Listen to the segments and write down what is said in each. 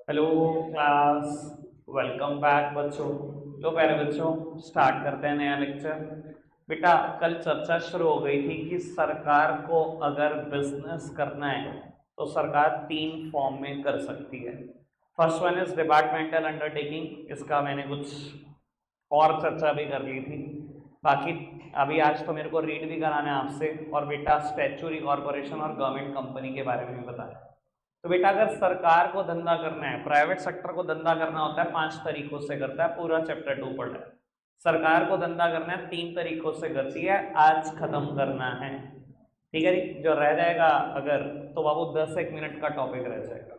Hello class. Welcome back बच्चों। लो प्यारे बच्चों, स्टार्ट करते हैं नया लेक्चर। बेटा, कल चर्चा शुरू हो गई थी कि सरकार को अगर बिजनेस करना है तो सरकार तीन फॉर्म में कर सकती है। First one is departmental undertaking, इसका मैंने कुछ और चर्चा भी कर ली थी। बाकी अभी आज तो मेरे को रीड भी कराना है आपसे, और बेटा स्टैच्यूरी कॉरपोरेशन और गवर्नमेंट कंपनी के बारे में भी बताया। तो बेटा, अगर सरकार को धंधा करना है, प्राइवेट सेक्टर को धंधा करना होता है, 5 तरीकों से करता है। पूरा चैप्टर 2 पढ़ा है। सरकार को धंधा करना है 3 तरीकों से करती है, आज खत्म करना है। ठीक है जी, जो रह जाएगा अगर, तो बाबू 10 एक मिनट का टॉपिक रह जाएगा।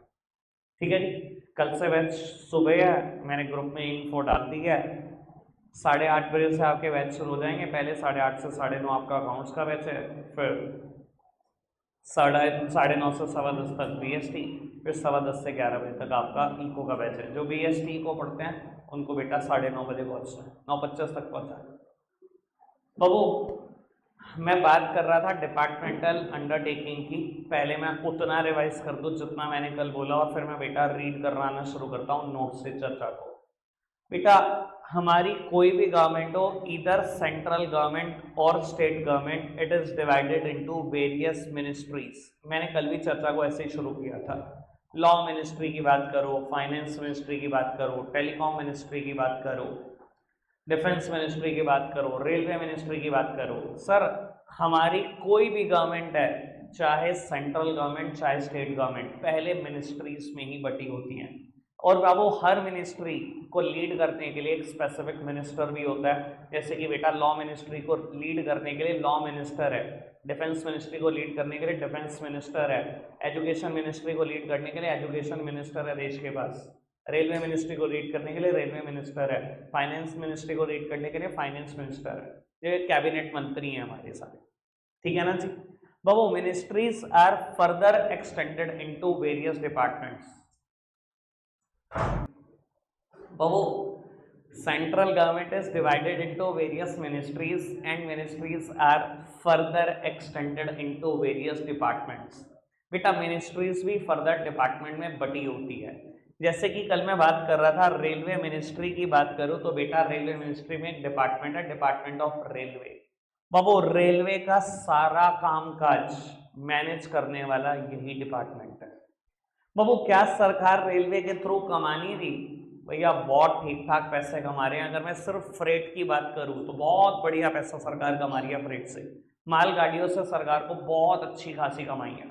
ठीक है जी। कल से बैच सुबह है, मैंने ग्रुप में इन्फो डाल दी है। 8:30 बजे से आपके बैच शुरू हो जाएंगे। पहले 8:30 से 9:30 आपका अकाउंट्स का बैच है, फिर 9:30 से 10:15 तक बीएसटी, फिर 10:15 से 11 बजे तक आपका इको का बैच है। जो बीएसटी को पढ़ते हैं उनको बेटा 9:30 बजे पहुंचना है, 9:25 तक पहुंचा है। बाबू, मैं बात कर रहा था डिपार्टमेंटल अंडरटेकिंग की। पहले मैं उतना रिवाइज कर दूं जितना मैंने कल बोला, और फिर मैं बेटा रीड करवाना शुरू करता हूँ नोट से चर्चा को। बेटा, हमारी कोई भी गवर्नमेंट हो, इधर सेंट्रल गवर्नमेंट और state government, it is divided into various ministries. मैंने कल भी चर्चा को ऐसे ही शुरू किया था। लॉ मिनिस्ट्री की बात करो, फाइनेंस मिनिस्ट्री की बात करो, टेलीकॉम मिनिस्ट्री की बात करो, डिफेंस मिनिस्ट्री की बात करो, रेलवे मिनिस्ट्री की बात करो। सर, हमारी कोई भी गवर्नमेंट है, चाहे सेंट्रल गवर्नमेंट चाहे स्टेट गवर्नमेंट, पहले मिनिस्ट्रीज में ही बटी होती हैं। और बाबू, हर मिनिस्ट्री को लीड करने के लिए एक स्पेसिफिक मिनिस्टर भी होता है। जैसे कि बेटा, लॉ मिनिस्ट्री को लीड करने के लिए लॉ मिनिस्टर है, डिफेंस मिनिस्ट्री को लीड करने के लिए डिफेंस मिनिस्टर है, एजुकेशन मिनिस्ट्री को लीड करने के लिए एजुकेशन मिनिस्टर है देश के पास, रेलवे मिनिस्ट्री को लीड करने के लिए रेलवे मिनिस्टर है, फाइनेंस मिनिस्ट्री को लीड करने के लिए फाइनेंस मिनिस्टर है। ये कैबिनेट मंत्री हैं हमारे सारे। ठीक है ना जी। बाबू, ministries are further extended into various departments. बाबू, central government is divided into various ministries and ministries are further extended into various departments। बेटा, मिनिस्ट्रीज भी फर्दर डिपार्टमेंट में बटी होती है। जैसे कि कल मैं बात कर रहा था रेलवे मिनिस्ट्री की बात करूं, तो बेटा रेलवे मिनिस्ट्री में एक डिपार्टमेंट है, department of railway. Babu, railway का सारा कामकाज मैनेज करने वाला यही डिपार्टमेंट है। बाबू, क्या सरकार रेलवे के थ्रू कमा नहीं रही? भैया, बहुत ठीक ठाक पैसे कमा रहे हैं। अगर मैं सिर्फ फ्रेट की बात करूं तो बहुत बढ़िया पैसा सरकार कमा रही है फ्रेट से। मालगाड़ियों से सरकार को बहुत अच्छी खासी कमाई है।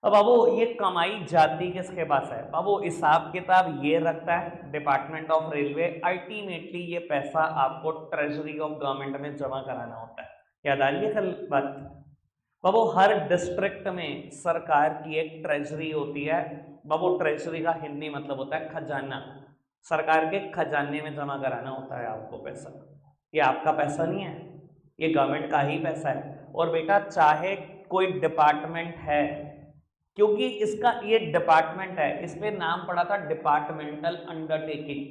अब बाबू, ये कमाई जाती किसके पास है? बाबू, हिसाब किताब ये रखता है डिपार्टमेंट ऑफ रेलवे। अल्टीमेटली ये पैसा आपको ट्रेजरी ऑफ गवर्नमेंट में जमा कराना होता है। याद आ रही है कल बात? बाबू, हर डिस्ट्रिक्ट में सरकार की एक ट्रेजरी होती है। बाबू, ट्रेजरी का हिंदी मतलब होता है खजाना। सरकार के खजाने में जमा कराना होता है आपको पैसा। ये आपका पैसा नहीं है, ये गवर्नमेंट का ही पैसा है। और बेटा, चाहे कोई डिपार्टमेंट है, क्योंकि इसका ये डिपार्टमेंट है, इसमें नाम पड़ा था डिपार्टमेंटल अंडरटेकिंग।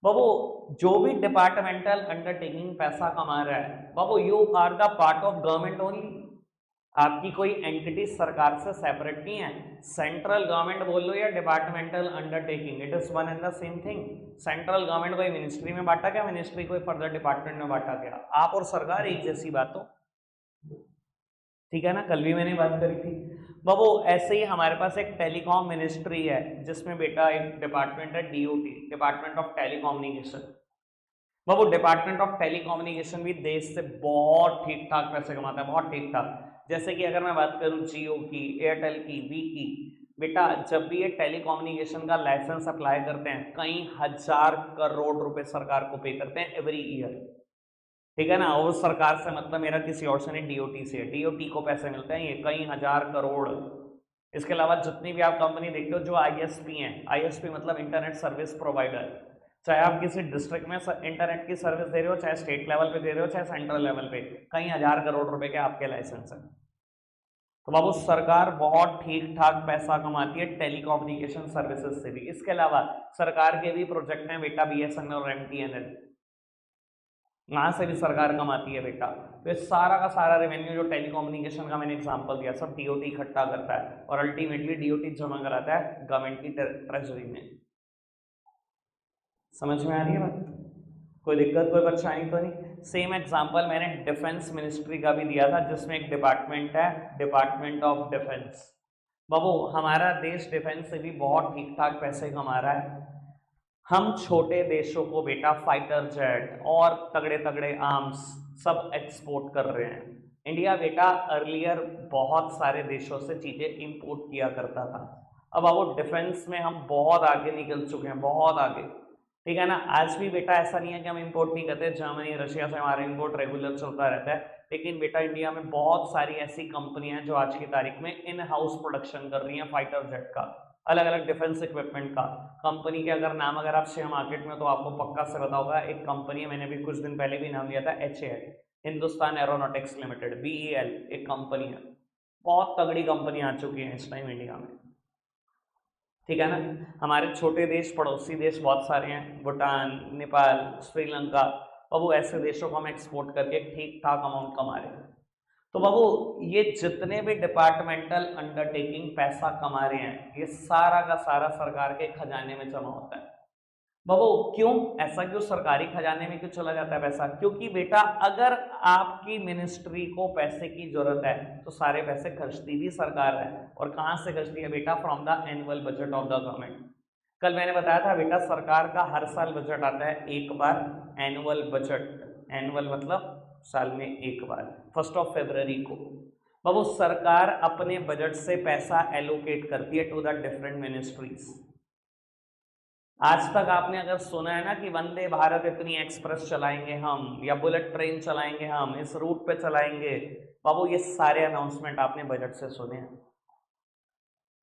बाबू, जो भी डिपार्टमेंटल अंडरटेकिंग पैसा कमा रहा है, बाबू you are the part of government only. आपकी कोई एंटिटी सरकार से सेपरेट नहीं है। सेंट्रल गवर्नमेंट बोल लो या departmental undertaking, it is one and the same thing. Central government कोई मिनिस्ट्री में बांटा क्या, मिनिस्ट्री कोई फर्दर डिपार्टमेंट में बांटा क्या? आप और सरकार एक जैसी बात हो। ठीक है ना, कल भी मैंने बात करी थी। बाबू, ऐसे ही हमारे पास एक टेलीकॉम मिनिस्ट्री है, जिसमें बेटा एक डिपार्टमेंट है DOT, department of telecommunication. Babu, department of telecommunication भी देश से बहुत ठीक ठाक पैसे कमाता है, बहुत ठीक ठाक। जैसे कि अगर मैं बात करूं जियो की, एयरटेल की, वी की, बेटा जब भी ये टेलीकम्युनिकेशन का लाइसेंस अप्लाई करते हैं, कई हजार करोड़ रुपए सरकार को पे करते हैं एवरी ईयर। ठीक है ना, और सरकार से मतलब मेरा किसी और से नहीं, डीओटी से। डीओटी को पैसे मिलते हैं ये कई हजार करोड़। इसके अलावा जितनी भी आप कंपनी देखते हो जो आईएसपी हैं, आईएसपी मतलब इंटरनेट सर्विस प्रोवाइडर, चाहे आप किसी डिस्ट्रिक्ट में इंटरनेट की सर्विस दे रहे हो, चाहे स्टेट लेवल पे दे रहे हो, चाहे सेंट्रल लेवल पे, कई हजार करोड़ रुपए के आपके लाइसेंस हैं। तो बाबू, सरकार बहुत ठीक ठाक पैसा कमाती है टेलीकम्युनिकेशन सर्विसेज से भी। इसके अलावा सरकार के भी प्रोजेक्ट हैं बेटा, बीएसएनएल और एमटीएनएल। वहां से भी सरकार कमाती है बेटा। तो ये सारा का सारा रेवेन्यू जो टेलीकम्युनिकेशन का मैंने एग्जांपल दिया, सब डीओटी इकट्ठा करता है और अल्टीमेटली डीओटी जमा कराता है गवर्नमेंट की ट्रेजरी में। समझ में आ रही है बात? कोई दिक्कत, कोई परेशानी तो नहीं? सेम एग्जांपल मैंने डिफेंस मिनिस्ट्री का भी दिया था, जिसमें एक डिपार्टमेंट है, डिपार्टमेंट ऑफ डिफेंस। बाबू हमारा देश डिफेंस से भी बहुत ठीक ठाक पैसे कमा रहा है। हम छोटे देशों को बेटा फाइटर जेट और तगड़े तगड़े आर्म्स सब एक्सपोर्ट कर रहे हैं। इंडिया बेटा अर्लियर बहुत सारे देशों से चीजें इंपोर्ट किया करता था। अब वो डिफेंस में हम बहुत आगे निकल चुके हैं, बहुत आगे, ठीक है ना। आज भी बेटा ऐसा नहीं है कि हम इंपोर्ट नहीं करते, जर्मनी रशिया से हमारा इंपोर्ट रेगुलर चलता रहता है। लेकिन बेटा इंडिया में बहुत सारी ऐसी कंपनियां हैं जो आज की तारीख में इन हाउस प्रोडक्शन कर रही हैं फाइटर जेट का, अलग अलग डिफेंस इक्विपमेंट का। कंपनी के अगर नाम अगर आप शेयर मार्केट में तो आपको पक्का से पता होगा, एक कंपनी है, मैंने भी कुछ दिन पहले भी नाम लिया था, HAL, Hindustan aeronautics limited, BEL एक कंपनी है। बहुत तगड़ी कंपनी आ चुकी है इस टाइम इंडिया में, ठीक है ना। हमारे छोटे देश पड़ोसी देश बहुत सारे हैं, भूटान, नेपाल, श्रीलंका, बाबू ऐसे देशों को हम एक्सपोर्ट करके ठीक ठाक अमाउंट कमा रहे हैं। तो बाबू ये जितने भी डिपार्टमेंटल अंडरटेकिंग पैसा कमा रहे हैं, ये सारा का सारा सरकार के खजाने में जमा होता है। बाबू क्यों ऐसा, क्यों सरकारी खजाने में क्यों चला जाता है पैसा? क्योंकि बेटा अगर आपकी मिनिस्ट्री को पैसे की जरूरत है तो सारे पैसे खर्चती भी सरकार है। और कहां से खर्चती है बेटा? From the annual budget of the government. कल मैंने बताया था बेटा, सरकार का हर साल बजट आता है एक बार, एनुअल बजट। एनुअल मतलब साल में एक बार, 1 फरवरी को। बाबू सरकार अपने बजट से पैसा एलोकेट करती है टू द डिफरेंट मिनिस्ट्रीज। आज तक आपने अगर सुना है ना कि वंदे भारत इतनी एक्सप्रेस चलाएंगे हम, या बुलेट ट्रेन चलाएंगे हम, इस रूट पे चलाएंगे, बाबू ये सारे अनाउंसमेंट आपने बजट से सुने हैं।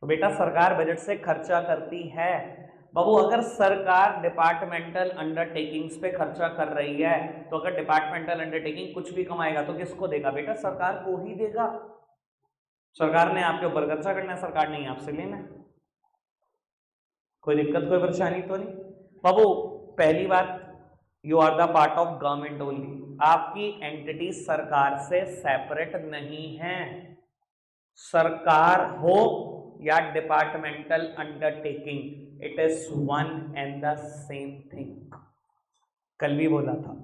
तो बेटा सरकार बजट से खर्चा करती है। बाबू अगर सरकार डिपार्टमेंटल अंडरटेकिंग्स पे खर्चा कर रही है, तो अगर डिपार्टमेंटल अंडरटेकिंग कुछ भी कमाएगा तो किसको देगा बेटा? सरकार को ही देगा। सरकार ने आपके ऊपर खर्चा करना है, सरकार ने आपसे लेना है। कोई दिक्कत, कोई परेशानी तो नहीं? बाबू पहली बात, you are the part of government only. आपकी एंटिटी सरकार से सेपरेट नहीं है। सरकार हो या departmental undertaking, it is one and the same thing. कल भी बोला था।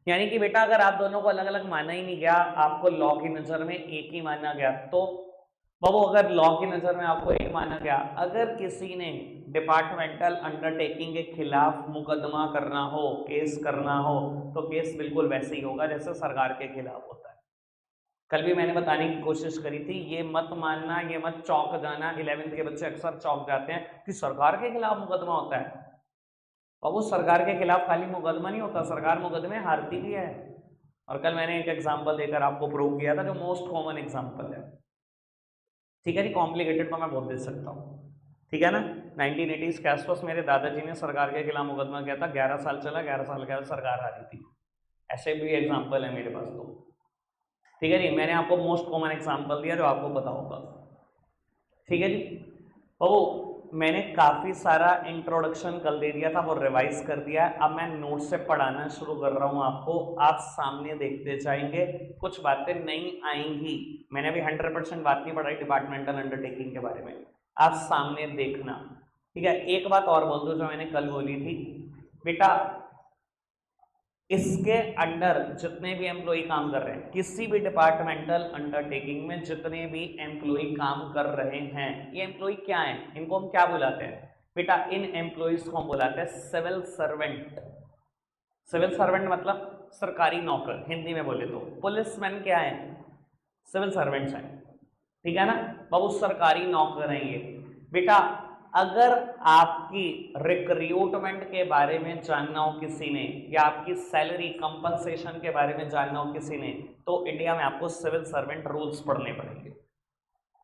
यानी कि बेटा अगर आप दोनों को अलग अलग माना ही नहीं गया, आपको लॉ की नजर में एक ही माना गया, तो बाबू अगर लॉ की नजर में आपको एक माना गया, अगर किसी ने डिपार्टमेंटल अंडरटेकिंग के खिलाफ मुकदमा करना हो, केस करना हो, तो केस बिल्कुल वैसे ही होगा जैसे सरकार के खिलाफ होता है। कल भी मैंने बताने की कोशिश करी थी, ये मत मानना, ये मत चौंक जाना। 11th के बच्चे अक्सर चौंक जाते हैं कि सरकार के खिलाफ मुकदमा होता है। और वो सरकार के खिलाफ खाली मुकदमा नहीं होता, सरकार मुकदमे हारती भी है। और कल मैंने एक एग्जाम्पल देकर आपको प्रूव किया था, जो मोस्ट कॉमन एग्जाम्पल है, ठीक है जी। कॉम्प्लिकेटेड तो मैं बहुत दे सकता हूँ, ठीक है ना। 1980s के आसपास मेरे दादाजी ने सरकार के खिलाफ मुकदमा किया था, 11 साल चला, 11 साल के बाद सरकार आ रही थी। ऐसे भी एग्जाम्पल है मेरे पास, तो ठीक है जी। मैंने आपको मोस्ट कॉमन एग्जाम्पल दिया जो आपको पता होगा, ठीक है जी। वो मैंने काफ़ी सारा इंट्रोडक्शन कल दे दिया था, वो रिवाइज कर दिया है। अब मैं नोट से पढ़ाना शुरू कर रहा हूँ आपको, आप सामने देखते जाएंगे, कुछ बातें नहीं आएंगी। मैंने अभी 100% बात नहीं पढ़ाई डिपार्टमेंटल अंडरटेकिंग के बारे में, आप सामने देखना, ठीक है। एक बात और बोल दो जो मैंने कल बोली थी बेटा, इसके अंडर जितने भी एम्प्लॉय काम कर रहे हैं, किसी भी डिपार्टमेंटल अंडरटेकिंग में जितने भी एम्प्लॉय काम कर रहे हैं, ये एम्प्लॉय क्या है, इनको हम क्या बुलाते हैं बेटा? इन एम्प्लॉयज को हम बुलाते हैं सिविल सर्वेंट। सिविल सर्वेंट मतलब सरकारी नौकर, हिंदी में बोले तो पुलिसमैन क्या है? सिविल सर्वेंट्स हैं, ठीक है ना बाबू, सरकारी नौकर हैं ये बेटा। अगर आपकी रिक्रूटमेंट के बारे में जानना हो किसी ने, या आपकी सैलरी कंपनसेशन के बारे में जानना हो किसी ने, तो इंडिया में आपको सिविल सर्वेंट रूल्स पढ़ने पड़ेंगे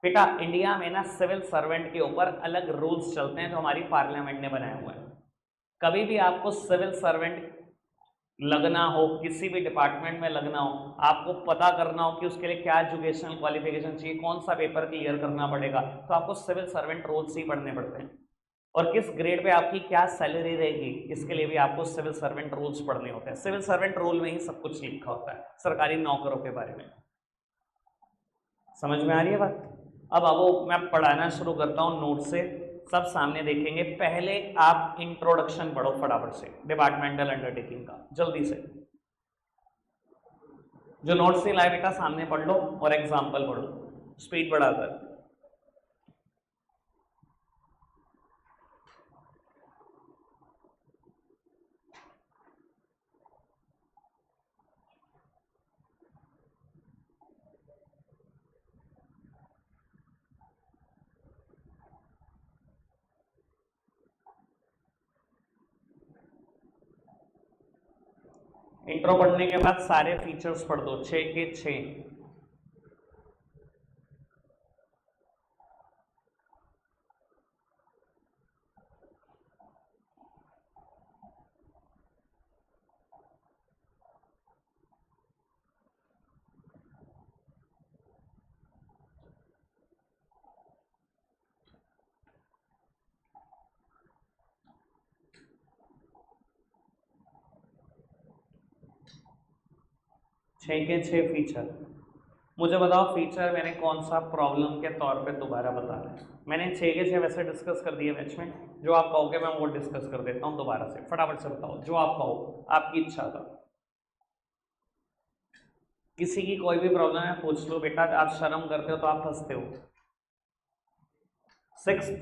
बेटा। इंडिया में ना सिविल सर्वेंट के ऊपर अलग रूल्स चलते हैं जो हमारी पार्लियामेंट ने बनाए हुए हैं। कभी भी आपको सिविल सर्वेंट लगना हो, किसी भी डिपार्टमेंट में लगना हो, आपको पता करना हो कि उसके लिए क्या एजुकेशनल क्वालिफिकेशन चाहिए, कौन सा पेपर क्लियर करना पड़ेगा, तो आपको सिविल सर्वेंट रूल्स ही पढ़ने पड़ते हैं। और किस ग्रेड पे आपकी क्या सैलरी रहेगी, इसके लिए भी आपको सिविल सर्वेंट रूल्स पढ़ने होते हैं। सिविल सर्वेंट रूल में ही सब कुछ लिखा होता है सरकारी नौकरों के बारे में। समझ में आ रही है बात? अब आओ मैं पढ़ाना शुरू करता हूँ नोट से, सब सामने देखेंगे। पहले आप इंट्रोडक्शन पढ़ो फटाफट से डिपार्टमेंटल अंडरटेकिंग का, जल्दी से। जो नोट्स नहीं लाए बेटा सामने पढ़ लो और एग्जाम्पल पढ़ो स्पीड बढ़ाकर। इंट्रो पढ़ने के बाद सारे फीचर्स पढ़ दो, 6 के 6। छः के 6 फीचर। मुझे बताओ फीचर मैंने कौन सा प्रॉब्लम के तौर पे दोबारा बताना है। मैंने 6 के 6 वैसे डिस्कस कर दिए बैच में, जो आप कहोगे मैं वो डिस्कस कर देता हूँ दोबारा से। फटाफट से बताओ जो आप कहो, आपकी इच्छा था। किसी की कोई भी प्रॉब्लम है पूछ लो बेटा, आप शर्म करते हो तो आप फंसते हो। 6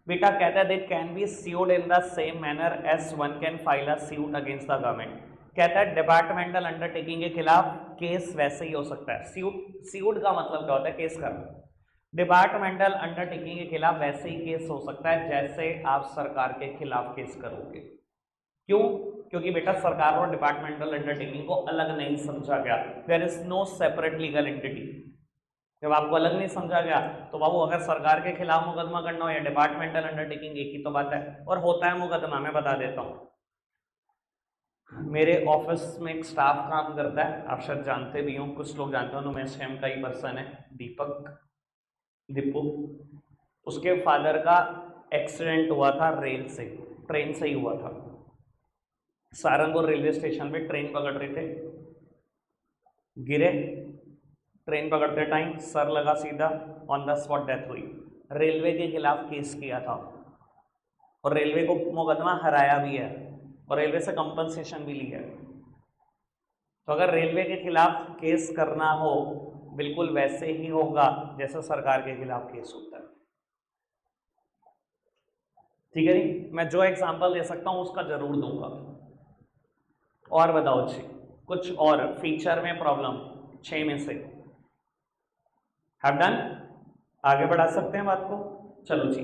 बेटा कहता है they can be sued in the same manner as one can file a suit against the government. कहता है डिपार्टमेंटल अंडरटेकिंग के खिलाफ केस वैसे ही हो सकता है। सीउड का मतलब क्या होता है? केस करना। डिपार्टमेंटल अंडरटेकिंग के खिलाफ वैसे ही केस हो सकता है जैसे आप सरकार के खिलाफ केस करोगे। क्यों? क्योंकि बेटा सरकार और डिपार्टमेंटल अंडरटेकिंग को अलग नहीं समझा गया। There is no separate legal entity. जब आपको अलग नहीं समझा गया तो बाबू अगर सरकार के खिलाफ मुकदमा करना हो या डिपार्टमेंटल अंडरटेकिंग, एक ही तो बात है। और होता है मुकदमा, मैं बता देता हूँ। मेरे ऑफिस में एक स्टाफ काम करता है, आप शायद जानते भी हो, कुछ लोग जानते हो, उमेश हेम का ही पर्सन है, दीपक दीपू। उसके फादर का एक्सीडेंट हुआ था रेल से, ट्रेन से ही हुआ था। सहारनपुर रेलवे स्टेशन पे ट्रेन पकड़ रहे थे, गिरे, ट्रेन पकड़ते टाइम सर लगा सीधा, ऑन द स्पॉट डेथ हुई। रेलवे के खिलाफ केस किया था और रेलवे को मुकदमा हराया भी है और रेलवे से कंपनसेशन भी ली है। तो अगर रेलवे के खिलाफ केस करना हो बिल्कुल वैसे ही होगा जैसे सरकार के खिलाफ केस होता है। ठीक है जी, मैं जो एग्जांपल दे सकता हूं उसका जरूर दूंगा। और बताओ जी कुछ और फीचर में प्रॉब्लम 6 में से हैव डन, आगे बढ़ा सकते हैं बात को। चलो जी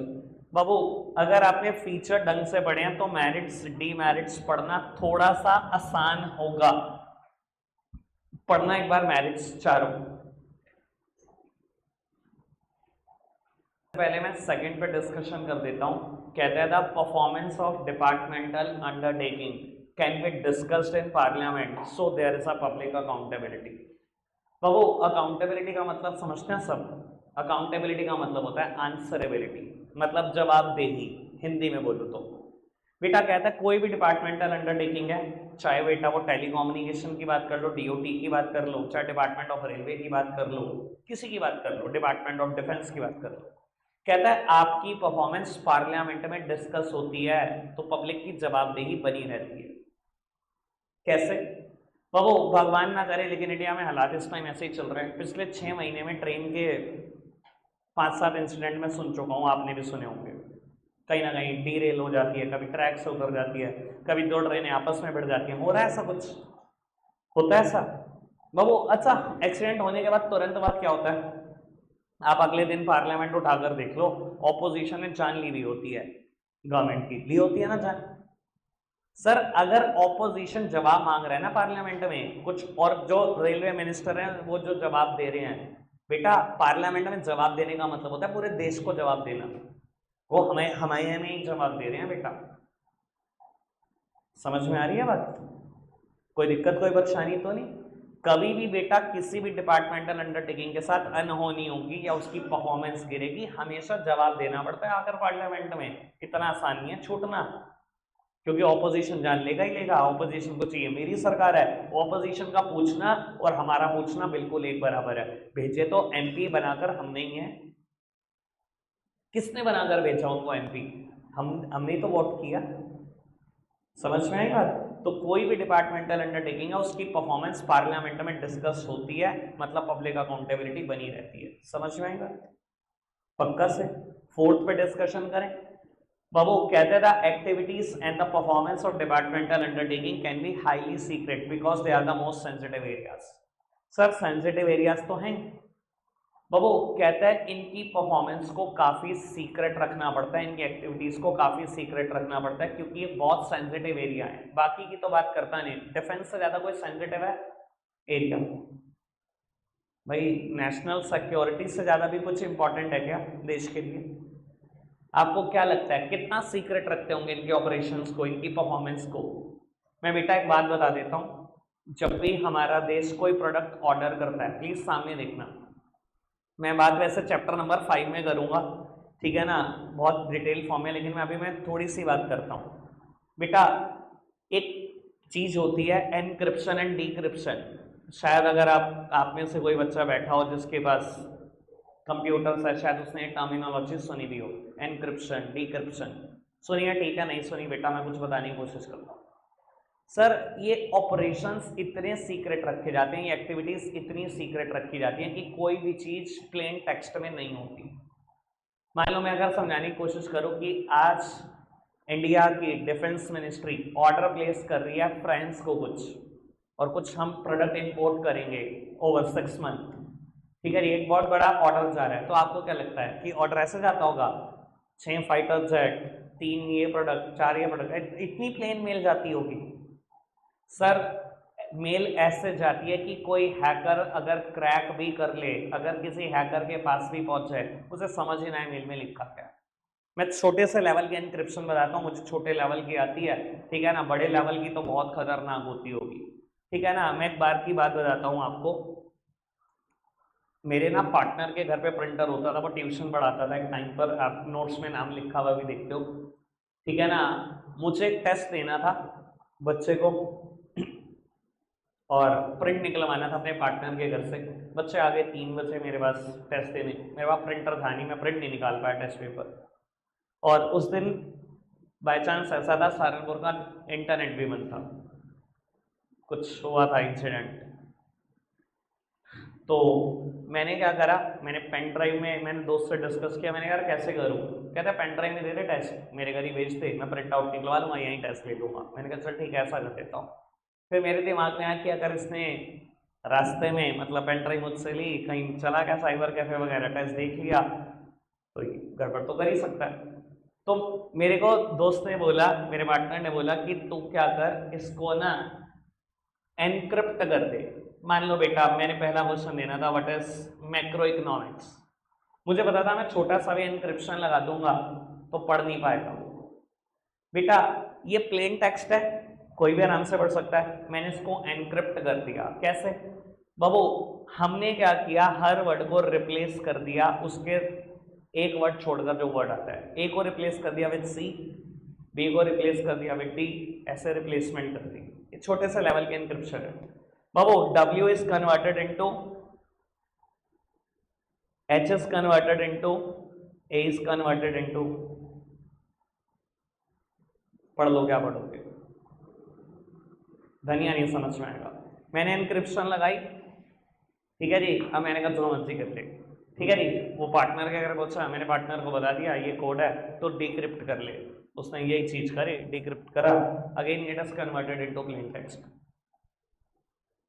बाबू, अगर आपने फीचर ढंग से पढ़े हैं तो मेरिट्स डीमेरिट्स पढ़ना थोड़ा सा आसान होगा। पढ़ना एक बार मेरिट्स चारों। पहले मैं सेकंड पे डिस्कशन कर देता हूं। कहता है the performance of departmental undertaking can be discussed in parliament so there is a public accountability. बाबू अकाउंटेबिलिटी का मतलब समझते हैं सब? अकाउंटेबिलिटी का मतलब होता है आंसरेबिलिटी, मतलब जवाबदेही, हिंदी में बोलो तो। बेटा कहता है कोई भी डिपार्टमेंटल अंडरटेकिंग है, चाहे बेटा वो टेलीकम्युनिकेशन की बात कर लो, डीओटी की बात कर लो, चाहे डिपार्टमेंट ऑफ रेलवे की बात कर लो, किसी की बात कर लो, डिपार्टमेंट ऑफ डिफेंस की बात कर लो। कहता है आपकी परफॉर्मेंस पार्लियामेंट में डिस्कस होती है तो पब्लिक की जवाबदेही बनी रहती है। कैसे? बाबू भगवान ना करे लेकिन इंडिया में हालात इस टाइम ऐसे ही चल रहे हैं। पिछले 6 महीने में ट्रेन के 5-7 इंसिडेंट में सुन चुका हूँ, आपने भी सुने होंगे। कहीं ना कहीं डीरेल हो जाती है, कभी ट्रैक से उतर जाती है, कभी 2 ट्रेनें आपस में भिड़ जाती हैं। हो रहा है ऐसा कुछ? होता है ऐसा बाबू? अच्छा, एक्सीडेंट होने के बाद तुरंत बाद क्या होता है? आप अगले दिन पार्लियामेंट उठाकर देख लो, ऑपोजिशन ने जान ली हुई होती है, गवर्नमेंट की ली होती है ना जान। सर अगर ऑपोजिशन जवाब मांग रहा है ना पार्लियामेंट में कुछ, और जो रेलवे मिनिस्टर हैं वो जो जवाब दे रहे हैं, बेटा पार्लियामेंट में जवाब देने का मतलब होता है पूरे देश को जवाब देना। वो हमें ही जवाब दे रहे हैं बेटा। समझ में आ रही है बात? कोई दिक्कत कोई परेशानी तो नहीं? कभी भी बेटा किसी भी डिपार्टमेंटल अंडरटेकिंग के साथ अनहोनी होगी या उसकी परफॉर्मेंस गिरेगी, हमेशा जवाब देना पड़ता है आकर पार्लियामेंट में। इतना आसान नहीं है छूटना, क्योंकि ऑपोजिशन जान लेगा ही लेगा। ऑपोजिशन को चाहिए मेरी सरकार है, ऑपोजिशन का पूछना और हमारा पूछना बिल्कुल एक बराबर है। भेजे तो एमपी बनाकर हम नहीं है, किसने बनाकर भेजा उनको एमपी? हमने तो वोट किया। समझ में आएगा? तो कोई भी डिपार्टमेंटल अंडरटेकिंग है उसकी परफॉर्मेंस पार्लियामेंट में डिस्कस होती है, मतलब पब्लिक अकाउंटेबिलिटी बनी रहती है। समझ में आएगा? पक्का से। फोर्थ पे डिस्कशन करें बाबू। कहते थे activities and the performance of departmental undertaking can be highly secret because they are the most sensitive areas. Sir sensitive areas तो हैं बाबू। कहता है इनकी परफॉर्मेंस को काफी सीक्रेट रखना पड़ता है, इनकी एक्टिविटीज को काफी सीक्रेट रखना पड़ता है, क्योंकि ये बहुत सेंसिटिव एरिया है। बाकी की तो बात करता नहीं, डिफेंस से ज्यादा कोई सेंसिटिव है एरिया? भाई नेशनल सिक्योरिटी से ज्यादा भी कुछ इंपॉर्टेंट है क्या देश के लिए? आपको क्या लगता है कितना सीक्रेट रखते होंगे इनके ऑपरेशंस को, इनकी परफॉर्मेंस को? मैं बेटा एक बात बता देता हूँ, जब भी हमारा देश कोई प्रोडक्ट ऑर्डर करता है, प्लीज सामने देखना, मैं बात वैसे चैप्टर नंबर 5 में करूंगा, ठीक है ना, बहुत डिटेल फॉर्म में, लेकिन मैं थोड़ी सी बात करता हूँ बेटा। एक चीज होती है एनक्रिप्शन एंड डिक्रिप्शन। शायद अगर आप में से कोई बच्चा बैठा हो जिसके पास कंप्यूटर है, शायद उसने टर्मिनोलॉजी सुनी भी हो, एनक्रिप्शन डिक्रिप्शन। सुनी है? ठीक है, नहीं सुनी बेटा मैं कुछ बताने की कोशिश करता हूँ। सर ये ऑपरेशंस इतने सीक्रेट रखे जाते हैं, ये एक्टिविटीज इतनी सीक्रेट रखी जाती हैं कि कोई भी चीज प्लेन टेक्स्ट में नहीं होती। मान लो मैं अगर समझाने की कोशिश करूं कि आज इंडिया की डिफेंस मिनिस्ट्री ऑर्डर प्लेस कर रही है फ्रांस को कुछ, और कुछ हम प्रोडक्ट इंपोर्ट करेंगे ओवर 6 मंथ, ठीक है, एक बहुत बड़ा ऑर्डर जा रहा है, तो आपको क्या लगता है कि ऑर्डर ऐसे जाता होगा 6 फाइटर जेट, 3 ये प्रोडक्ट, 4 ये प्रोडक्ट, इतनी प्लेन मेल जाती होगी? सर मेल ऐसे जाती है कि कोई हैकर अगर क्रैक भी कर ले, अगर किसी हैकर के पास भी पहुंच जाए, उसे समझ ही ना आए मेल में लिखा क्या। मैं छोटे से लेवल की एनक्रिप्शन बताता हूँ, मुझे छोटे लेवल की आती है, ठीक है ना, बड़े लेवल की तो बहुत खतरनाक होती होगी, ठीक है ना। मैं एक बार की बात बताता हूँ आपको। मेरे ना पार्टनर के घर पे प्रिंटर होता था, वो ट्यूशन पढ़ाता था एक टाइम पर, आप नोट्स में नाम लिखा हुआ भी देखते हो, ठीक है ना। मुझे एक टेस्ट देना था बच्चे को और प्रिंट निकलवाना था अपने पार्टनर के घर से। बच्चे आ गए 3 बजे मेरे पास टेस्ट देने, मेरे पास प्रिंटर था नहीं, मैं प्रिंट नहीं निकाल पाया टेस्ट पेपर। और उस दिन बाय चांस ऐसा था सहारनपुर का इंटरनेट भी बंद था, कुछ हुआ था इंसिडेंट। तो मैंने क्या करा, मैंने पेन ड्राइव में, मैंने दोस्त से डिस्कस किया, मैंने यार कैसे करूँ? कहते पेन ड्राइव में दे दे टेस्ट, मेरे घर ही भेज दे, मैं प्रिंट आउट निकलवा लूँगा, यहीं टेस्ट ले लूँगा। मैंने कहा चल ठीक है ऐसा कर देता हूँ। फिर मेरे दिमाग में आया कि अगर इसने रास्ते में मतलब पेन ड्राइव मुझसे ली, कहीं चला गया साइबर कैफे वगैरह, टेस्ट देख लिया, तो गड़बड़ तो कर ही सकता है। तो मेरे को दोस्त ने बोला, मेरे पार्टनर ने बोला कि तू क्या कर, इसको ना एनक्रिप्ट कर दे। मान लो बेटा मैंने पहला क्वेश्चन देना था व्हाट इज मैक्रो इकोनॉमिक्स, मुझे पता था मैं छोटा सा भी एनक्रिप्शन लगा दूंगा तो पढ़ नहीं पाएगा बेटा। ये प्लेन टेक्स्ट है, कोई भी आराम से पढ़ सकता है, मैंने इसको एनक्रिप्ट कर दिया। कैसे बाबू? हमने क्या किया, हर वर्ड को रिप्लेस कर दिया, उसके एक वर्ड छोड़कर जो वर्ड आता है, ए को रिप्लेस कर दिया विद सी, बी को रिप्लेस कर दिया विद डी, ऐसे रिप्लेसमेंट कर दी। ये छोटे से लेवल के एनक्रिप्शन है बाबू। W is converted into, H is converted into, A is converted into, पढ़ लो क्या पढ़ोगे, धनिया नहीं समझ में आएगा। मैंने एनक्रिप्शन लगाई, ठीक है जी, अब मैंने कहा जो मर्जी कर ले, ठीक है जी। वो पार्टनर के अगर पूछा, मैंने पार्टनर को बता दिया ये कोड है तो डिक्रिप्ट कर ले, उसने यही चीज करे, डिक्रिप्ट करा, again it is converted into plain text.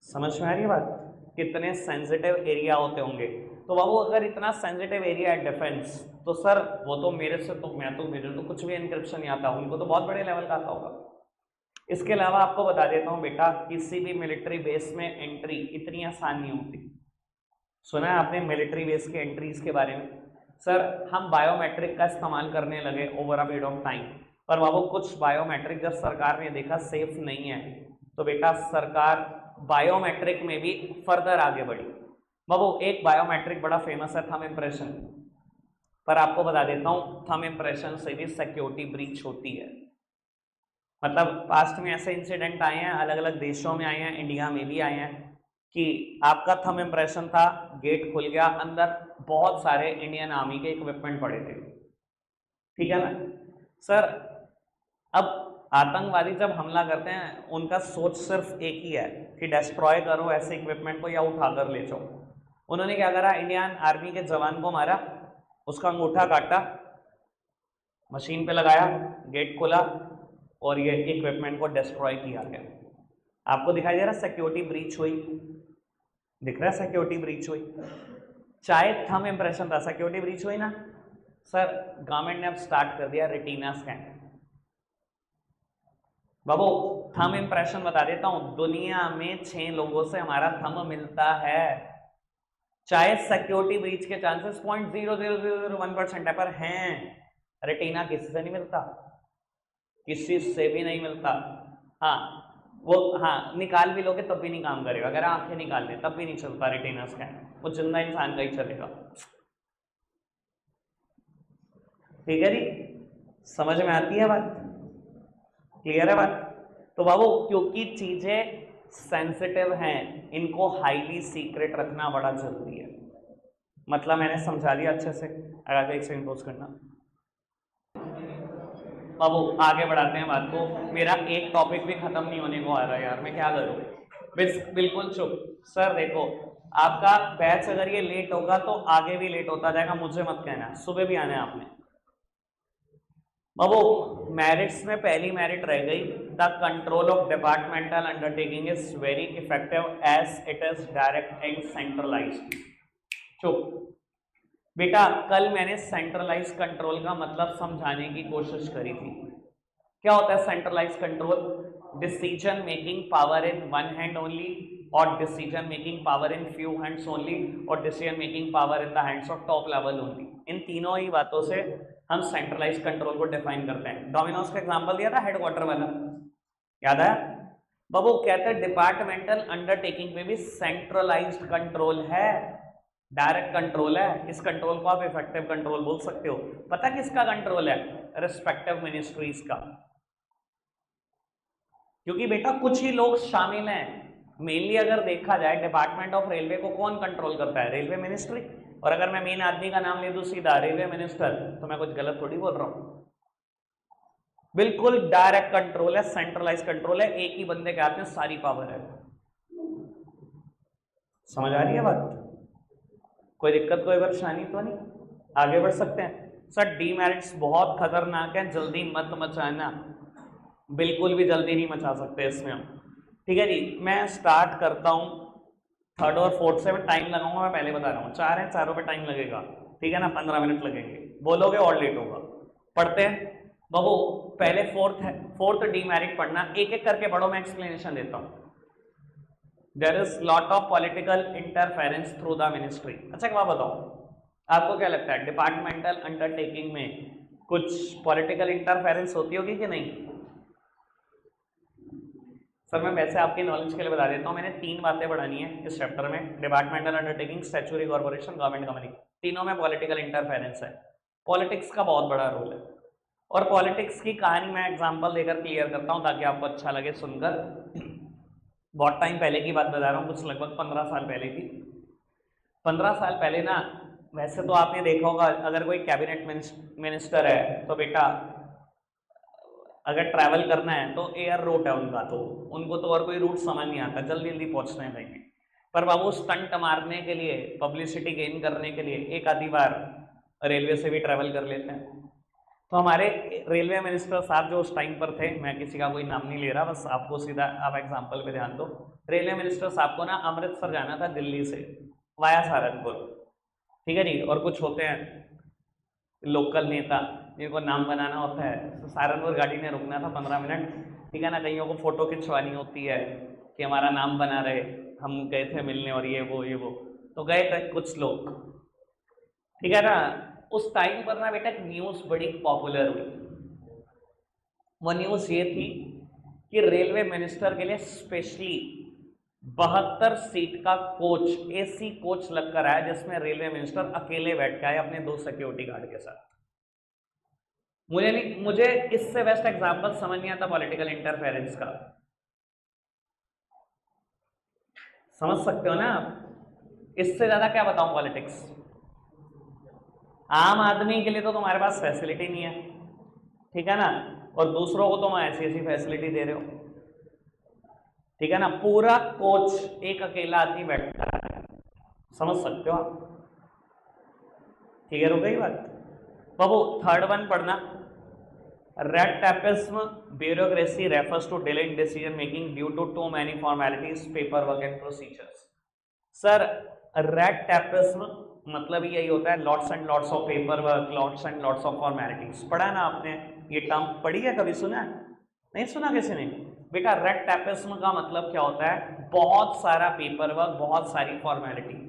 समझ में आ रही है बात? कितने सेंसिटिव एरिया होते होंगे। तो बाबू अगर इतना सेंसिटिव एरिया है डिफेंस, तो सर वो तो मेरे से तो मैं तो मेरे तो कुछ भी एनक्रिप्शन नहीं आता, उनको तो बहुत बड़े लेवल का आता होगा। इसके अलावा आपको बता देता हूँ बेटा, किसी भी मिलिट्री बेस में एंट्री इतनी आसान नहीं होती। सुना है आपने मिलिट्री बेस के एंट्रीज के बारे में? सर हम बायोमेट्रिक का इस्तेमाल करने लगे over a period of time, पर बाबू कुछ बायोमेट्रिक जब सरकार ने देखा सेफ नहीं है, तो बेटा सरकार बायोमेट्रिक में भी फर्दर आगे बढ़ी। बाबू एक बायोमेट्रिक बड़ा फेमस है, थंब इम्प्रेशन, पर आपको बता देता हूँ थंब इम्प्रेशन से भी सिक्योरिटी ब्रीच होती है। मतलब पास्ट में ऐसे इंसिडेंट आए हैं, अलग अलग देशों में आए हैं, इंडिया में भी आए हैं, कि आपका थंब इम्प्रेशन था, गेट खुल गया, अंदर बहुत सारे इंडियन आर्मी के इक्विपमेंट पड़े थे, ठीक है ना सर। अब आतंकवादी जब हमला करते हैं उनका सोच सिर्फ एक ही है कि डिस्ट्रॉय करो ऐसे इक्विपमेंट को या उठाकर ले जाओ। उन्होंने क्या करा, इंडियन आर्मी के जवान को मारा, उसका अंगूठा काटा, मशीन पे लगाया, गेट खोला और ये इक्विपमेंट को डिस्ट्रॉय किया गया। आपको दिखाई दे रहा सिक्योरिटी ब्रीच हुई, दिख रहा है सिक्योरिटी ब्रीच हुई, चाहे थंब इम्प्रेशन था, सिक्योरिटी ब्रीच हुई ना सर। गवर्नमेंट ने अब स्टार्ट कर दिया रेटिना स्कैन। बाबू थंब इम्प्रेशन बता देता हूं, दुनिया में 6 लोगों से हमारा थंब मिलता है, चाहे सिक्योरिटी ब्रीच के चांसेस 0.00001% है, पर हैं। रेटिना किसी से नहीं मिलता, किसी से भी नहीं मिलता। हाँ वो, हाँ निकाल भी लोगे तब भी नहीं काम करेगा, अगर आंखें निकाल ले तब भी नहीं चलता रेटिना स्कैन, वो जिंदा इंसान का ही चलेगा। ठीक है जी, समझ में आती है बात, क्लियर है बात। तो बाबू क्योंकि चीजें सेंसिटिव हैं, इनको हाईली सीक्रेट रखना बड़ा जरूरी है। मतलब मैंने समझा दिया अच्छे से, अगर एक सेकंड पोस्ट करना। बाबू आगे बढ़ाते हैं बात को, मेरा एक टॉपिक भी खत्म नहीं होने को आ रहा है यार, मैं क्या करूं। बिल्कुल चुप सर। देखो आपका बैच अगर ये लेट होगा तो आगे भी लेट होता जाएगा, मुझे मत कहना, सुबह भी आना है आपने। बाबू मेरिट्स में पहली मेरिट रह गई, the control of departmental undertaking is very effective as it is direct and centralised. चुप बेटा, कल मैंने सेंट्रलाइज कंट्रोल का मतलब समझाने की कोशिश करी थी। क्या होता है centralise control? Decision making power in one hand only, और decision making power in few hands only, और decision making power in the hands of top level only. इन तीनों ही बातों से हम सेंट्रलाइज कंट्रोल को डिफाइन करते हैं। डोमिनोज का एग्जांपल दिया था हेडक्वार्टर वाला, याद है बाबू? कहते हैं डिपार्टमेंटल अंडरटेकिंग में भी सेंट्रलाइज्ड कंट्रोल है, डायरेक्ट कंट्रोल है। इस कंट्रोल को आप इफेक्टिव कंट्रोल बोल सकते हो। पता किसका कंट्रोल है? रिस्पेक्टिव मिनिस्ट्रीज का। क्योंकि बेटा कुछ ही लोग शामिल हैं। मेनली अगर देखा जाए डिपार्टमेंट ऑफ रेलवे को कौन कंट्रोल करता है? Railway ministry. और अगर मैं मेन आदमी का नाम ले दूं सीधा रेलवे मिनिस्टर, तो मैं कुछ गलत थोड़ी बोल रहा हूं। बिल्कुल डायरेक्ट कंट्रोल है, सेंट्रलाइज कंट्रोल है, एक ही बंदे के हाथ में सारी पावर है। समझ आ रही है बात? कोई दिक्कत कोई परेशानी तो नहीं? आगे बढ़ सकते हैं सर। डीमेरिट्स बहुत खतरनाक है, जल्दी मत मचाना, बिल्कुल भी जल्दी नहीं मचा सकते इसमें हम। ठीक है जी, मैं स्टार्ट करता हूं। थर्ड और फोर्थ से मैं टाइम लगाऊंगा, मैं पहले बता रहा हूँ। 4 हैं, चारों पे टाइम लगेगा, ठीक है ना? 15 मिनट लगेंगे, बोलोगे और लेट होगा। पढ़ते हैं बाबू। पहले फोर्थ है, फोर्थ डीमेरिट पढ़ना, एक एक करके पढ़ो, मैं एक्सप्लेनेशन देता हूँ। There is lot of political interference through the ministry. अच्छा एक बात बताओ, आपको क्या लगता है डिपार्टमेंटल अंडरटेकिंग में कुछ पॉलिटिकल इंटरफेरेंस होती होगी कि नहीं? सर मैं वैसे आपके नॉलेज के लिए बता देता हूँ, मैंने 3 बातें पढ़ानी है इस चैप्टर में। Departmental undertaking, statutory corporation, government company, तीनों में पॉलिटिकल इंटरफेरेंस है। पॉलिटिक्स का बहुत बड़ा रोल है, और पॉलिटिक्स की कहानी मैं एग्जांपल देकर क्लियर करता हूँ ताकि आपको अच्छा लगे सुनकर। बहुत टाइम पहले की बात बता रहा हूँ, कुछ लगभग 15 साल पहले की। 15 साल पहले ना, वैसे तो आपने देखा होगा अगर कोई कैबिनेट मिनिस्टर है तो बेटा अगर ट्रैवल करना है तो एयर रूट है उनका, तो उनको तो और कोई रूट समझ नहीं आता, जल्दी जल्दी पहुंचने देंगे। पर बाबू स्टंट मारने के लिए, पब्लिसिटी गेन करने के लिए एक आधी बार रेलवे से भी ट्रैवल कर लेते हैं। तो हमारे रेलवे मिनिस्टर साहब जो उस टाइम पर थे, मैं किसी का कोई नाम नहीं ले रहा, बस आपको सीधा आप एग्जाम्पल पे ध्यान दो। रेलवे मिनिस्टर साहब को ना अमृतसर जाना था दिल्ली से वाया सहारनपुर, ठीक है जी। और कुछ होते हैं लोकल नेता जिनको नाम बनाना होता है, तो सहारनपुर गाड़ी ने रुकना था 15 मिनट, ठीक है ना। कईयों को फोटो खिंचवानी होती है कि हमारा नाम बना रहे, हम गए थे मिलने और ये वो। तो गए थे कुछ लोग, ठीक है ना। उस टाइम पर ना बेटा न्यूज़ बड़ी पॉपुलर हुई। वो न्यूज़ ये थी कि रेलवे मिनिस्टर के लिए स्पेशली 72 सीट का कोच, एसी कोच लगकर आया जिसमें रेलवे मिनिस्टर अकेले बैठ के आए अपने 2 सिक्योरिटी गार्ड के साथ। मुझे इससे बेस्ट एग्जांपल समझ नहीं आता पॉलिटिकल इंटरफेरेंस का। समझ सकते हो ना आप? इससे ज्यादा क्या बताऊं पॉलिटिक्स। आम आदमी के लिए तो तुम्हारे पास फैसिलिटी नहीं है, ठीक है ना, और दूसरों को तुम ऐसी ऐसी फैसिलिटी दे रहे हो, ठीक है ना। पूरा कोच एक अकेला आदमी बैठता है, समझ सकते हो आप? ठीक है, रुक गई बात। बाबू थर्ड वन पढ़ना। Red tapism bureaucracy refers to delay in decision making due to too many formalities, paper work and procedures. Sir red tapism मतलब यही होता है, lots and lots of paper work, lots and lots of formalities. पढ़ा है ना आपने? ये term पढ़ी है, कभी सुना है? नहीं सुना किसी ने? बेटा रेड टैपिज्म का मतलब क्या होता है? बहुत सारा पेपर वर्क, बहुत सारी फॉर्मेलिटी।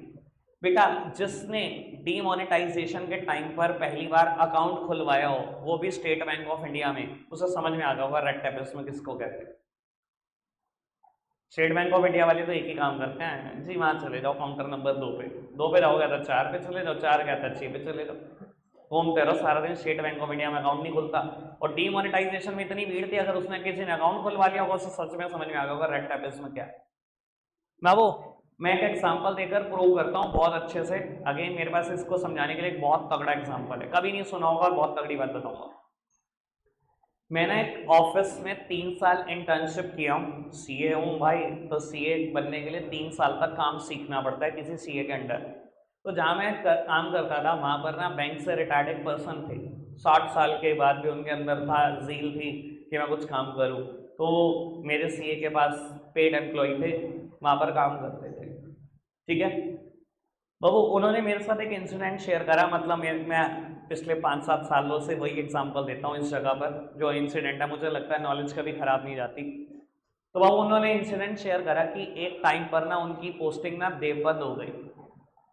बेटा जिसने डीमोनेटाइजेशन के टाइम पर पहली बार अकाउंट खुलवाया हो, वो भी स्टेट बैंक ऑफ इंडिया में, उसे समझ में आ गया होगा रेड टैपिज्म किसको कहते हैं। स्टेट बैंक ऑफ इंडिया वाले तो एक ही काम करते हैं जी, वहां चले जाओ काउंटर नंबर 2 पे, 2 पे रहोगे तो 4 पे चले जाओ, 4 कहता है 6 पे चले जाओ, घूमते रहो सारा दिन। स्टेट बैंक ऑफ इंडिया में अकाउंट नहीं खुलता, और डीमोनेटाइजेशन में इतनी भीड़ थी, अगर उसने किसी ने अकाउंट खुलवा लिया होगा, उसे सच में समझ में आ गया होगा रेड टैपिज्म क्या है। मैं एक एग्जांपल देकर प्रूव करता हूँ बहुत अच्छे से। अगेन मेरे पास इसको समझाने के लिए एक बहुत तगड़ा एग्जांपल है, कभी नहीं सुना होगा, बहुत तगड़ी बात बताऊंगा। मैंने एक ऑफिस में 3 साल इंटर्नशिप किया हूँ, सीए हूँ भाई, तो सीए बनने के लिए 3 साल तक काम सीखना पड़ता है किसी सीए के अंडर। तो जहाँ मैं काम करता था वहाँ पर ना बैंक से रिटायर्ड एक पर्सन थे, 60 साल के बाद भी उनके अंदर था जील थी कि मैं कुछ काम करूँ। तो मेरे सीए के पास पेड एम्प्लॉय थे, वहाँ पर काम करते थे, ठीक है बाबू। उन्होंने मेरे साथ एक इंसिडेंट शेयर करा, मतलब मैं पिछले 5-7 सालों से वही एग्जांपल देता हूँ इस जगह पर, जो इंसिडेंट है मुझे लगता है नॉलेज कभी खराब नहीं जाती। तो बाबू उन्होंने इंसिडेंट शेयर करा कि एक टाइम पर ना उनकी पोस्टिंग ना देवबंद हो गई,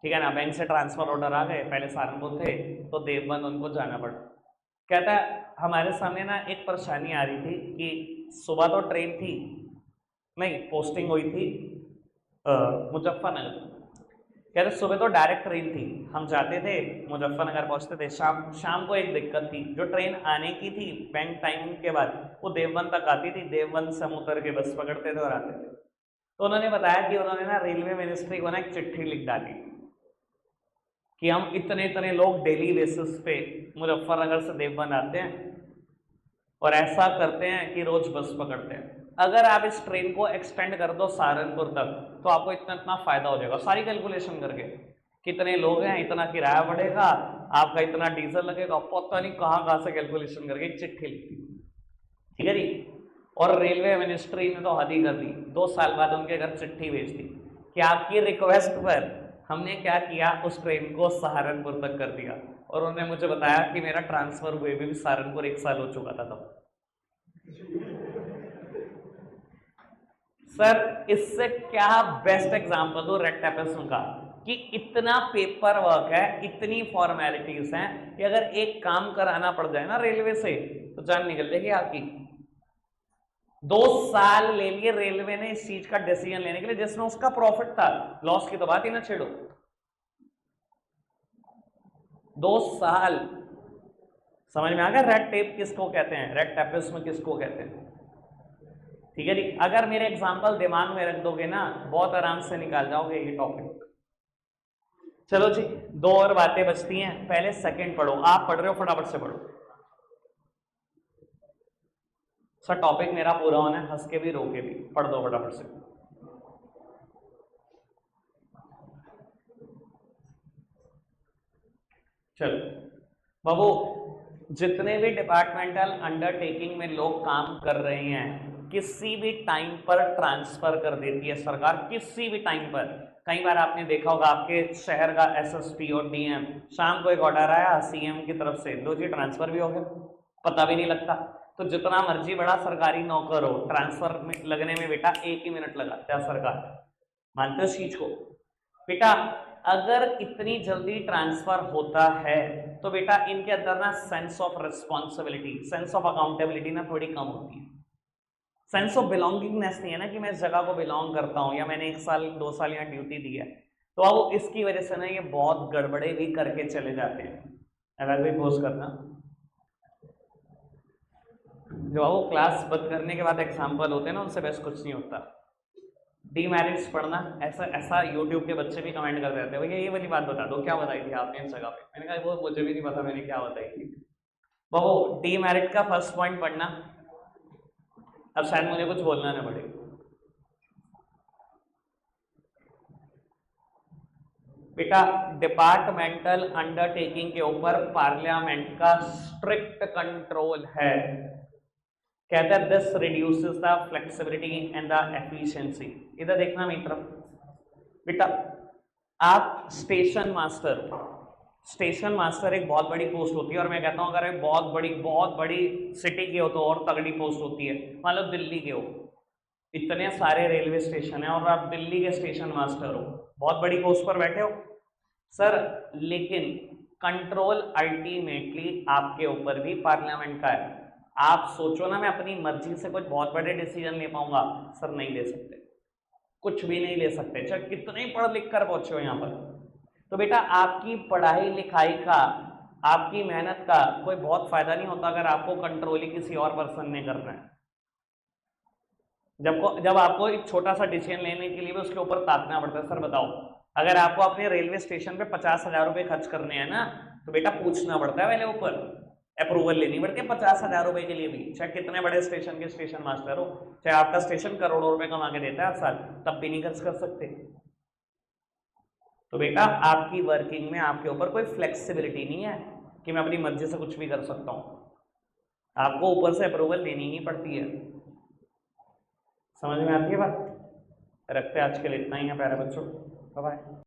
ठीक है ना, बैंक से ट्रांसफर ऑर्डर आ गए, पहले सहारनपुर थे तो देवबंद उनको जाना पड़ा। कहता है हमारे सामने ना एक परेशानी आ रही थी कि सुबह तो ट्रेन थी, नहीं पोस्टिंग हुई थी मुजफ्फरनगर, कहते सुबह तो डायरेक्ट ट्रेन थी, हम जाते थे मुजफ्फरनगर पहुंचते थे, शाम को एक दिक्कत थी, जो ट्रेन आने की थी बैंक टाइम के बाद वो देवबंद तक आती थी, देवबंद से हम उतर के बस पकड़ते थे और आते थे। तो उन्होंने बताया कि उन्होंने ना रेलवे मिनिस्ट्री को ना एक चिट्ठी लिख डाली कि हम इतने इतने लोग डेली बेसिस पे मुजफ्फरनगर से देवबंद आते हैं और ऐसा करते हैं कि रोज बस पकड़ते हैं, अगर आप इस ट्रेन को एक्सटेंड कर दो सहारनपुर तक तो आपको इतना इतना फायदा हो जाएगा, सारी कैलकुलेशन करके, कितने लोग हैं, इतना किराया बढ़ेगा, आपका इतना डीजल लगेगा, पता नहीं कहाँ कहाँ से कैलकुलेशन करके एक चिट्ठी लिखी, ठीक है जी। और रेलवे मिनिस्ट्री ने तो हद ही कर दी, 2 साल बाद उनके घर चिट्ठी भेज दी कि आपकी रिक्वेस्ट पर हमने क्या किया, उस ट्रेन को सहारनपुर तक कर दिया। और उन्होंने मुझे बताया कि मेरा ट्रांसफर हुए भी सहारनपुर 1 साल हो चुका था तब। सर इससे क्या बेस्ट एग्जांपल दो रेड टैपिज्म का, कि इतना पेपर वर्क है, इतनी फॉर्मेलिटीज हैं कि अगर एक काम कराना पड़ जाए ना रेलवे से तो जान निकल जाएगी आपकी। 2 साल ले लिए रेलवे ने इस चीज का डिसीजन लेने के लिए, जिसमें उसका प्रॉफिट था, लॉस की तो बात ही ना छेड़ो। 2 साल, समझ में आ गया रेड टेप किसको कहते हैं, रेड टैपिज्म किसको कहते हैं, ठीक है जी। अगर मेरे एग्जांपल दिमाग में रख दोगे ना बहुत आराम से निकाल जाओगे ये टॉपिक। चलो जी 2 और बातें बचती हैं, पहले सेकंड पढ़ो, आप पढ़ रहे हो फटाफट से पढ़ो। सर टॉपिक मेरा पूरा होना है, हंस के भी रो के भी, पढ़ दो फटाफट से। चलो बाबू, जितने भी डिपार्टमेंटल अंडरटेकिंग में लोग काम कर रहे हैं किसी भी टाइम पर ट्रांसफर कर देती है सरकार, किसी भी टाइम पर। कई बार आपने देखा होगा आपके शहर का एसएसपी और डीएम, शाम को एक ऑर्डर आया सीएम की तरफ से, लो जी ट्रांसफर भी हो गया, पता भी नहीं लगता। तो जितना मर्जी बड़ा सरकारी नौकर हो, ट्रांसफर में लगने में बेटा 1 ही मिनट लगाता है सरकार, मानते हो इस चीज को? बेटा अगर इतनी जल्दी ट्रांसफर होता है तो बेटा इनके अंदर ना sense of responsibility, sense of accountability ना थोड़ी कम होती है, सेंस ऑफ बिलोंगिंगनेस नहीं है ना कि मैं इस जगह को बिलोंग करता हूँ या मैंने 1 साल 2 साल यहाँ ड्यूटी दी है। तो अब इसकी वजह से ना ये बहुत गड़बड़े भी करके चले जाते हैं। अगर भी पोस्ट करना जो वो क्लास बंद करने के बाद एग्जाम्पल होते हैं ना, उनसे बेस्ट कुछ नहीं होता। डीमेरिट्स पढ़ना, ऐसा ऐसा यूट्यूब के बच्चे भी कमेंट कर देते हैं भैया ये वाली बात बता दो, क्या बताई थी आपने इस जगह पे। मैंने कहा वो मुझे भी नहीं पता मैंने क्या बताई थी। वो डीमेरिट का फर्स्ट पॉइंट पढ़ना, अब शायद मुझे कुछ बोलना ना पड़े। बेटा डिपार्टमेंटल अंडरटेकिंग के ऊपर पार्लियामेंट का स्ट्रिक्ट कंट्रोल है। कहता है this reduces the flexibility and the efficiency. इधर देखना मेरी तरफ बेटा, आप स्टेशन मास्टर एक बहुत बड़ी पोस्ट होती है, और मैं कहता हूं अगर एक बहुत बड़ी सिटी के हो तो और तगड़ी पोस्ट होती है। मान लो दिल्ली के हो, इतने सारे रेलवे स्टेशन है और आप दिल्ली के स्टेशन मास्टर हो, बहुत बड़ी पोस्ट पर बैठे हो सर, लेकिन कंट्रोल अल्टीमेटली आपके ऊपर भी पार्लियामेंट का है। आप सोचो ना मैं अपनी मर्जी से कुछ बहुत बड़े डिसीजन ले पाऊंगा, सर नहीं ले सकते, कुछ भी नहीं ले सकते, चाहे कितने पढ़ लिख कर पहुंचे हो यहाँ पर। तो बेटा आपकी पढ़ाई लिखाई का, आपकी मेहनत का कोई बहुत फायदा नहीं होता अगर आपको कंट्रोल ही किसी और पर्सन ने करना है। जब आपको एक छोटा सा डिसीजन लेने के लिए भी उसके ऊपर ताकना पड़ता है। सर बताओ, अगर आपको अपने रेलवे स्टेशन पे 50,000 रुपए खर्च करने हैं ना, तो बेटा पूछना पड़ता है पहले, ऊपर अप्रूवल लेनी पड़ती है 50,000 रुपए के लिए भी, चाहे कितने बड़े स्टेशन के स्टेशन मास्टर हो, चाहे आपका स्टेशन करोड़ों रुपए कमा के देता है हर साल, तब भी नहीं खर्च कर सकते। तो बेटा आपकी वर्किंग में आपके ऊपर कोई फ्लेक्सिबिलिटी नहीं है कि मैं अपनी मर्जी से कुछ भी कर सकता हूं, आपको ऊपर से अप्रूवल लेनी ही पड़ती है। समझ में आती है बात? रखते हैं आज के लिए इतना ही है प्यारे बच्चों, बाय बाय।